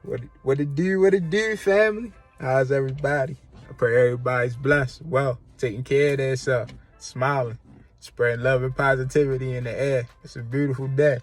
What it do, family? How's everybody? I pray everybody's blessed, well, taking care of themselves, smiling, spreading love and positivity in the air. It's a beautiful day.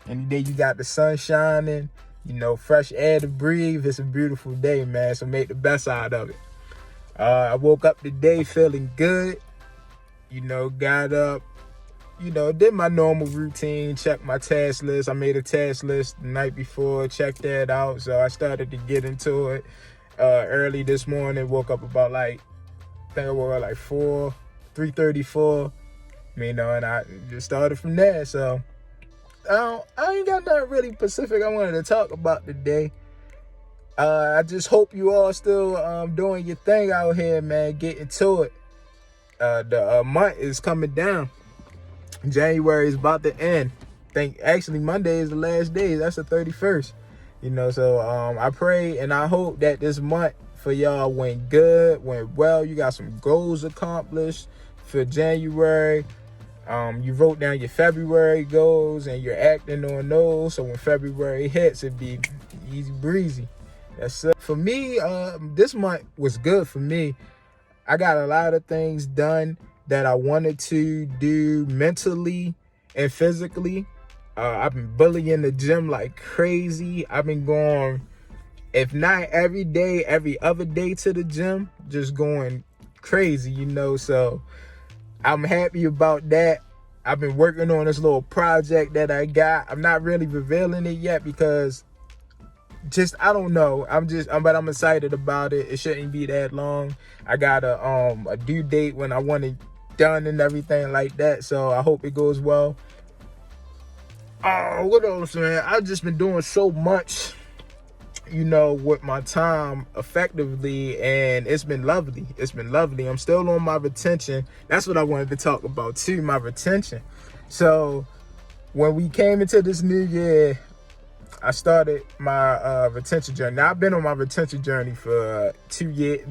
Any day you got the sun shining, fresh air to breathe, it's a beautiful day, man. So make the best out of it. I woke up today feeling good. Got up, did my normal routine, checked my task list. I made a task list the night before, checked that out. So I started to get into it early this morning. Woke up about I think I woke up 3:34. And I just started from there. So I ain't got nothing really specific I wanted to talk about today. I just hope you all still doing your thing out here, man. Getting to it. The month is coming down. January is about to end. Actually Monday is the last day. That's the 31st. So I pray and I hope that this month for y'all went good, went well. You got some goals accomplished for January. You wrote down your February goals and you're acting on those. So when February hits, it'd be easy breezy. That's it. For me, this month was good for me. I got a lot of things done that I wanted to do mentally and physically. I've been bullying the gym like crazy. I've been going, if not every day, every other day to the gym, just going crazy, So I'm happy about that. I've been working on this little project that I got. I'm not really revealing it yet because I don't know. But I'm excited about it. It shouldn't be that long. I got a due date when I want it done and everything like that. So I hope it goes well. Oh, what else, man? I've just been doing so much, with my time effectively, and it's been lovely. I'm still on my retention. That's what I wanted to talk about too, my retention. So when we came into this new year, I started my retention journey. Now, I've been on my retention journey for 2 years.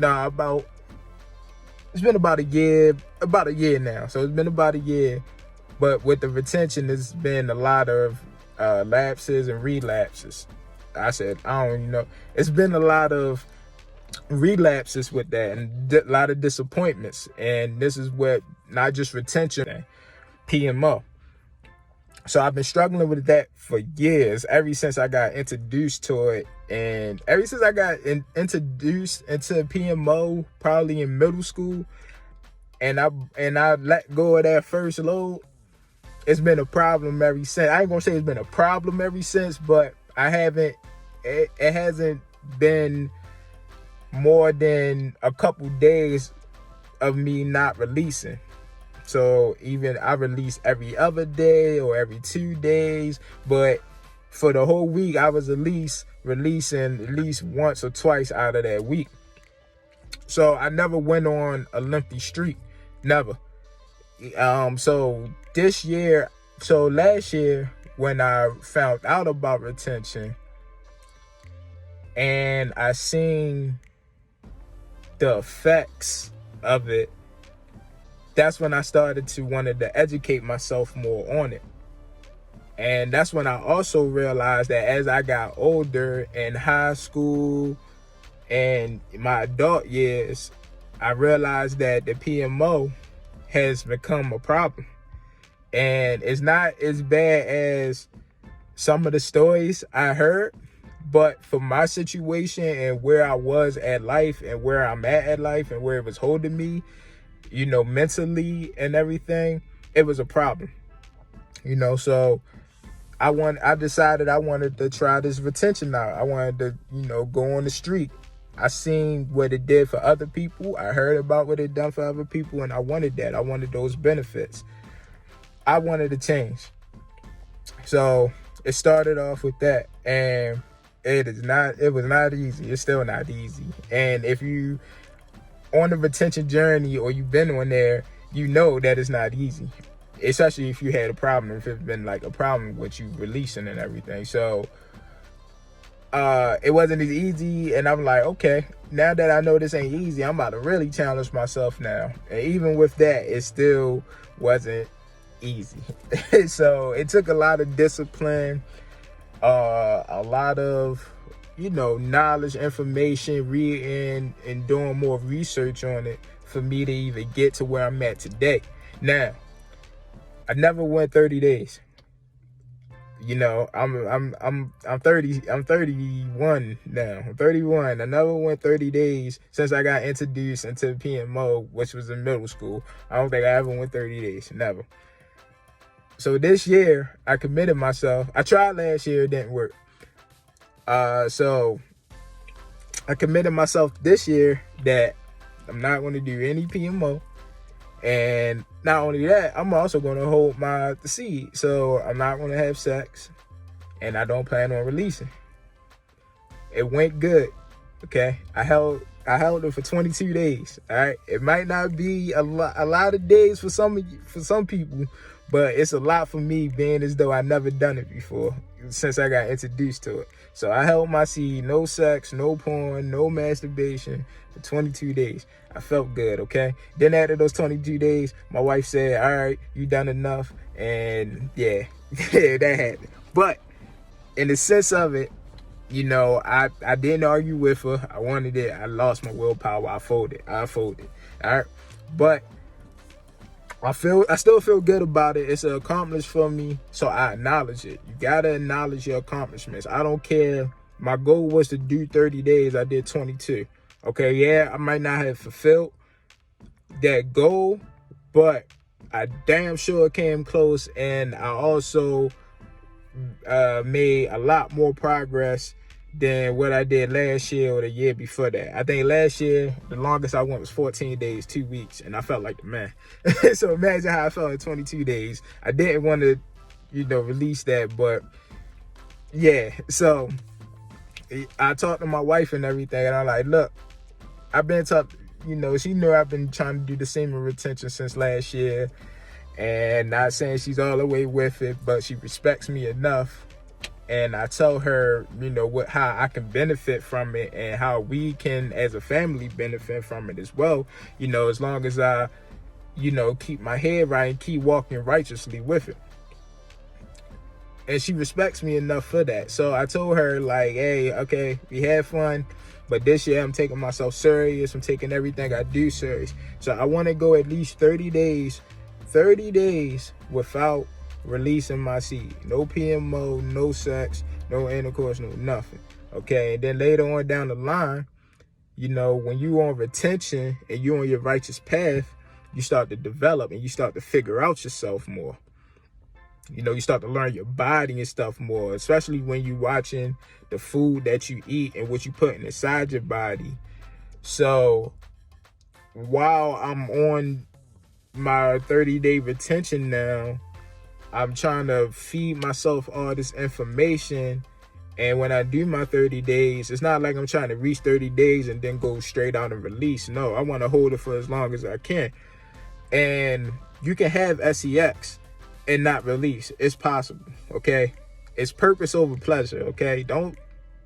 It's been about a year now. So it's been about a year. But with the retention, there's been a lot of lapses and relapses. I don't even know. It's been a lot of relapses with that and a lot of disappointments. And this is what, not just retention, PMO. So I've been struggling with that for years, ever since I got introduced to it. And ever since I got introduced into PMO, probably in middle school, and I let go of that first load, it's been a problem ever since. I ain't gonna say it's been a problem ever since, but it hasn't been more than a couple days of me not releasing. So even I release every other day or every 2 days, but for the whole week, I was at least releasing at least once or twice out of that week. So I never went on a lengthy streak, never. So last year when I found out about retention and I seen the effects of it, that's when I started to wanted to educate myself more on it. And that's when I also realized that as I got older in high school and my adult years, I realized that the PMO has become a problem. And it's not as bad as some of the stories I heard, but for my situation and where I was at life and where I'm at life and where it was holding me, mentally and everything, it was a problem. So I decided I wanted to try this retention out. I wanted to, go on the street. I seen what it did for other people. I heard about what it done for other people, and I wanted that. I wanted those benefits. I wanted to change. So it started off with that, and it was not easy. It's still not easy. And if you on the retention journey or you've been on there, that it's not easy, especially if you had a problem, if it's been like a problem with you releasing and everything. So it wasn't as easy, and I'm like, okay, now that I know this ain't easy, I'm about to really challenge myself now. And even with that, it still wasn't easy. So it took a lot of discipline, a lot of knowledge, information, reading, and doing more research on it for me to even get to where I'm at today. Now, I never went 30 days. I'm 31 now. I'm 31. I never went 30 days since I got introduced into PMO, which was in middle school. I don't think I ever went 30 days. Never. So this year, I committed myself. I tried last year, it didn't work. So I committed myself this year that I'm not going to do any PMO. And not only that, I'm also going to hold the seed. So I'm not going to have sex, and I don't plan on releasing. It went good. Okay. I held it for 22 days. All right. It might not be a lot of days for some people, but it's a lot for me, being as though I never done it before since I got introduced to it. So I held my seed, no sex, no porn, no masturbation for 22 days. I felt good, okay? Then after those 22 days, my wife said, all right, you done enough. And yeah, that happened. But in the sense of it, I didn't argue with her. I wanted it. I lost my willpower. I folded. All right. But I still feel good about it. It's an accomplishment for me, so I acknowledge it. You gotta acknowledge your accomplishments. I don't care. My goal was to do 30 days. I did 22. Okay, yeah, I might not have fulfilled that goal, but I damn sure came close, and I also made a lot more progress than what I did last year or the year before that. I think last year, the longest I went was 14 days, 2 weeks, and I felt like the man. So imagine how I felt in 22 days. I didn't want to, release that, but yeah. So I talked to my wife and everything, and I'm like, look, I've been she knew I've been trying to do the semen retention since last year, and not saying she's all the way with it, but she respects me enough. And I tell her, how I can benefit from it and how we can, as a family, benefit from it as well. As long as I, keep my head right and keep walking righteously with it. And she respects me enough for that. So I told her, like, hey, okay, we had fun, but this year I'm taking myself serious. I'm taking everything I do serious. So I want to go at least 30 days without releasing my seed. No PMO, no sex, no intercourse, no nothing. Okay, and then later on down the line, when you on retention and you on your righteous path, you start to develop and you start to figure out yourself more. You start to learn your body and stuff more, especially when you watching the food that you eat and what you putting inside your body. So while I'm on my 30-day retention now, I'm trying to feed myself all this information. And when I do my 30 days, it's not like I'm trying to reach 30 days and then go straight out and release. No, I want to hold it for as long as I can. And you can have sex and not release. It's possible, okay? It's purpose over pleasure, okay? Don't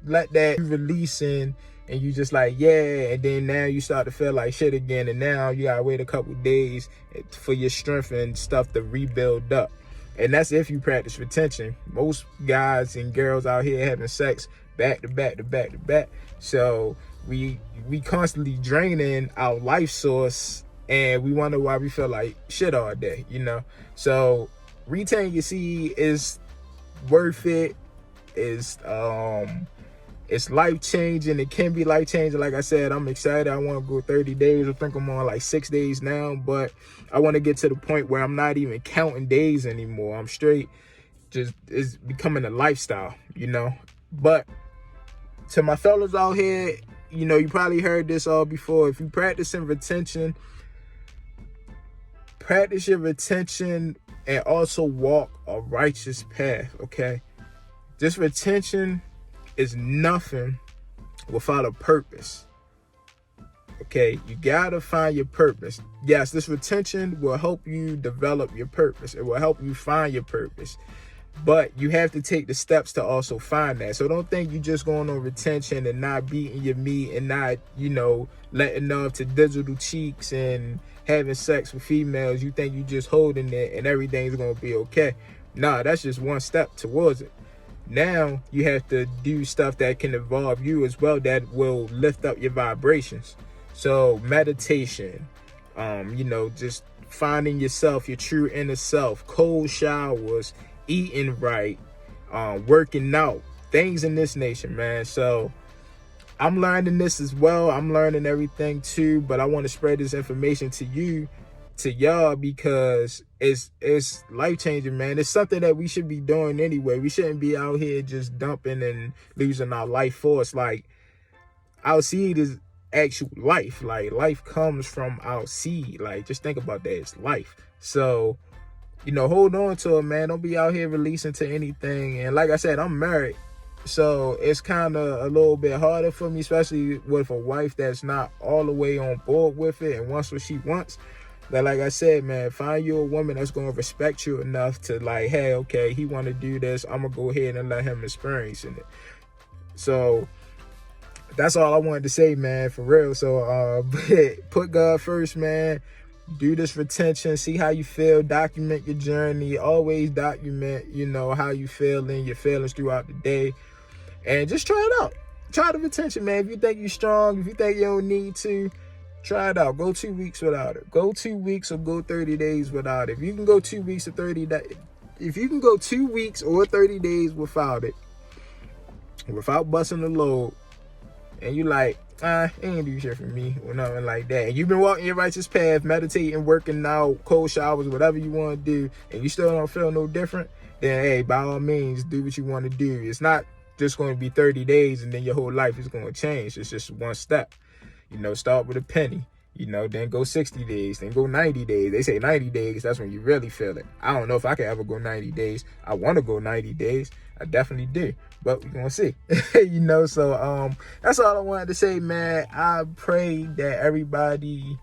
let that releasing and you just like, yeah, and then now you start to feel like shit again, and now you gotta wait a couple days for your strength and stuff to rebuild up. And that's if you practice retention. Most guys and girls out here having sex back to back to back to back. So we constantly draining our life source, and we wonder why we feel like shit all day, So retain your seed is worth it. It's life-changing. It can be life-changing. Like I said, I'm excited. I want to go 30 days. I think I'm on like 6 days now, but I want to get to the point where I'm not even counting days anymore. I'm straight. It's becoming a lifestyle, But to my fellas out here, you probably heard this all before. If you practicing retention, practice your retention and also walk a righteous path, okay? This retention is nothing without a purpose. Okay, you gotta find your purpose. Yes, this retention will help you develop your purpose. It will help you find your purpose. But you have to take the steps to also find that. So don't think you just going on retention and not beating your meat and not, letting off to digital cheeks and having sex with females. You think you just holding it and everything's gonna be okay. Nah, that's just one step towards it. Now you have to do stuff that can involve you as well, that will lift up your vibrations. So meditation, just finding yourself, your true inner self, cold showers, eating right, working out, things in this nation, man. So I'm learning this as well. I'm learning everything too, but I want to spread this information to y'all, because it's life changing, man. It's something that we should be doing anyway. We shouldn't be out here just dumping and losing our life force. Like, our seed is actual life. Like, life comes from our seed. Like, just think about that. It's life. So, hold on to it, man. Don't be out here releasing to anything. And like I said, I'm married, so it's kind of a little bit harder for me, especially with a wife that's not all the way on board with it and wants what she wants. But like I said, man, find you a woman that's going to respect you enough to, like, hey, okay, he want to do this, I'm going to go ahead and let him experience in it. So that's all I wanted to say, man, for real. So put God first, man. Do this retention, see how you feel, document your journey. Always document, how you feeling, your feelings throughout the day. And just try it out. Try the retention, man. If you think you're strong, if you think you don't need to, try it out. Go 2 weeks without it. Go 2 weeks or go 30 days without it. If you can go 2 weeks or 30 days, if you can go 2 weeks or 30 days without it, without busting the load, and you like, it ain't do shit for me or nothing like that, and you've been walking your righteous path, meditating, working out, cold showers, whatever you want to do, and you still don't feel no different, then hey, by all means, do what you want to do. It's not just going to be 30 days and then your whole life is going to change. It's just one step. Start with a penny, then go 60 days, then go 90 days. They say 90 days, that's when you really feel it. I don't know if I can ever go 90 days. I want to go 90 days. I definitely do, but we're going to see. So that's all I wanted to say, man. I pray that everybody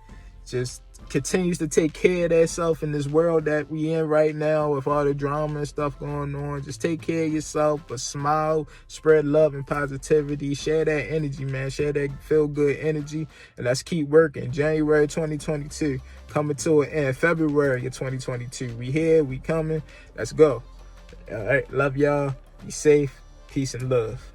just continues to take care of themselves in this world that we in right now with all the drama and stuff going on. Just take care of yourself, but smile, spread love and positivity, share that energy, man. Share that feel good energy, and let's keep working. January 2022 coming to an end. February of 2022, we here, we coming. Let's go. All right, love y'all. Be safe. Peace and love.